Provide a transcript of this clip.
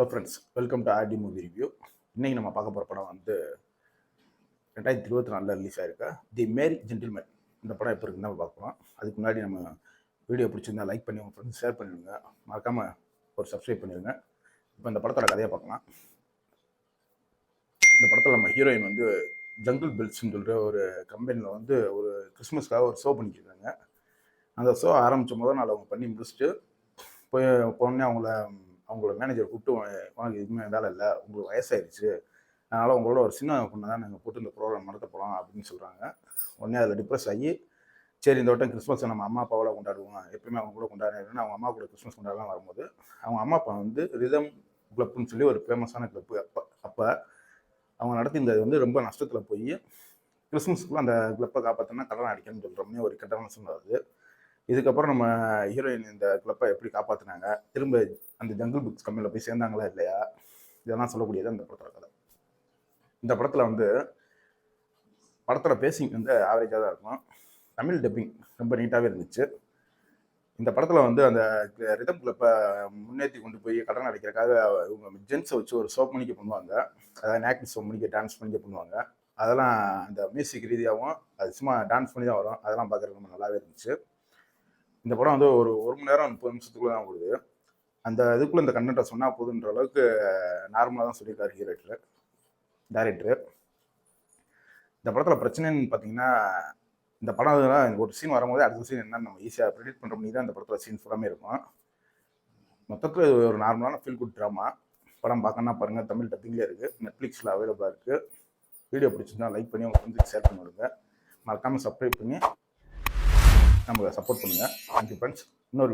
Friends, welcome to RT movie review. இன்றைக்கி நம்ம பார்க்க போகிற படம் வந்து 2024 ரிலீஸ் ஆகிருக்க தி மேரி ஜென்டில்மேன். இந்த படம் எப்போ இருக்குன்னு நம்ம பார்க்கலாம். அதுக்கு முன்னாடி நம்ம வீடியோ பிடிச்சிருந்தா லைக் பண்ணி உங்கள் ஃப்ரெண்ட்ஸ் ஷேர் பண்ணிடுங்க. மறக்காமல் ஒரு சப்ஸ்கிரைப் பண்ணிடுங்க. இப்போ இந்த படத்தோட கதையை பார்க்கலாம். இந்த படத்தில் நம்ம ஹீரோயின் வந்து ஜங்கிள் பெல்ஸ்ன்னு சொல்கிற ஒரு கம்பெனியில் வந்து ஒரு கிறிஸ்மஸ்க்காக ஒரு ஷோ பண்ணிக்கிருக்காங்க. அந்த ஷோ ஆரம்பித்த முதல் நாள் அவங்க பண்ணி முடிச்சுட்டு போனே அவங்களோட மேனேஜர் கூப்பிட்டு, உனக்கு எதுவுமே வேலை இல்லை, உங்களுக்கு வயசாயிருச்சு, அதனால் உங்களோட ஒரு சின்ன பொண்ணை தான் நாங்கள் போட்டு இந்த ப்ரோக்ராம் நடத்த போகிறோம் அப்படின்னு சொல்கிறாங்க. உடனே அதில் டிப்ரெஸ் ஆகி, சரி இந்த வட்டம் கிறிஸ்மஸை நம்ம அம்மா அப்பாவோட கொண்டாடுவோம், எப்பயுமே அவங்க கூட கொண்டாடுறேன்னு அவங்க அம்மா கூட கிறிஸ்மஸ் கொண்டாடலாம் வரும்போது அவங்க அம்மா அப்பா வந்து ரிதம் கிளப்னு சொல்லி ஒரு ஃபேமஸான கிளப்பு அப்போ அவங்க நடத்தியிருந்தது வந்து ரொம்ப நஷ்டத்தில் போய் கிறிஸ்மஸ்க்குள்ள அந்த கிளப்பை காப்பாற்றினா கடன் அடிக்கணும்னு சொல்கிறோம்னே ஒரு கெட்டமான சொன்னாது. இதுக்கப்புறம் நம்ம ஹீரோயின் இந்த கிளப்பை எப்படி காப்பாற்றினாங்க, திரும்ப அந்த ஜங்கிள் புக்ஸ் கம்பெனியில் போய் சேர்ந்தாங்களா இல்லையா, இதெல்லாம் சொல்லக்கூடியது அந்த படத்தோட கதை. இந்த படத்தில் வந்து படத்தோட பேசிங் வந்து ஆவரேஜாக தான் இருக்கும். தமிழ் டப்பிங் ரொம்ப நீட்டாகவே இருந்துச்சு. இந்த படத்தில் வந்து அந்த ரிதம் கிளப்பை முன்னேற்றி கொண்டு போய் கடன் அடைக்கிறதுக்காக இவங்க ஜென்ஸை வச்சு ஒரு ஷோ பண்ணிக்க பண்ணுவாங்க. அதாவது நேக்ட் ஷோ பண்ணிக்க டான்ஸ் பண்ணிக்க பண்ணுவாங்க. அதெல்லாம் அந்த மியூசிக் ரீதியாகவும் அது சும்மா டான்ஸ் பண்ணி தான் வரும். அதெல்லாம் பார்க்குறது ரொம்ப நல்லாவே இருந்துச்சு. இந்த படம் வந்து ஒரு மணி நேரம் 30 நிமிஷத்துக்குள்ளே தான் ஓடுது. அந்த இதுக்குள்ளே இந்த கண்டென்ட்டை சொன்னால் போதுன்ற அளவுக்கு நார்மலாக தான் சொல்லியிருக்காரு டைரக்டர். இந்த படத்தில் பிரச்சனைன்னு பார்த்தீங்கன்னா, இந்த படம் ஒரு சீன் வரும்போது அடுத்த சீன் என்னன்னு நம்ம ஈஸியாக ப்ரெடிக்ட் பண்ணுற பண்ணி தான் இந்த படத்தில் சீன் ஃபுல்லாமே இருக்கும். மொத்தத்தில் இது ஒரு நார்மலான ஃபீல் குட் ட்ராமா. படம் பார்க்கணுன்னா பாருங்கள், தமிழ் டப்பிங்லேயே இருக்குது, நெட்ஃப்ளிக்ஸில் அவைலபிளாக இருக்குது. வீடியோ பிடிச்சிருந்தா லைக் பண்ணி உங்கள் ஃப்ரெண்ட்ஸுக்கு ஷேர் பண்ணி விடுங்க. மறக்காமல் சப்ஸ்கிரைப் பண்ணி நமக்கு சப்போர்ட் பண்ணுங்கள். Thank you friends. இன்னொரு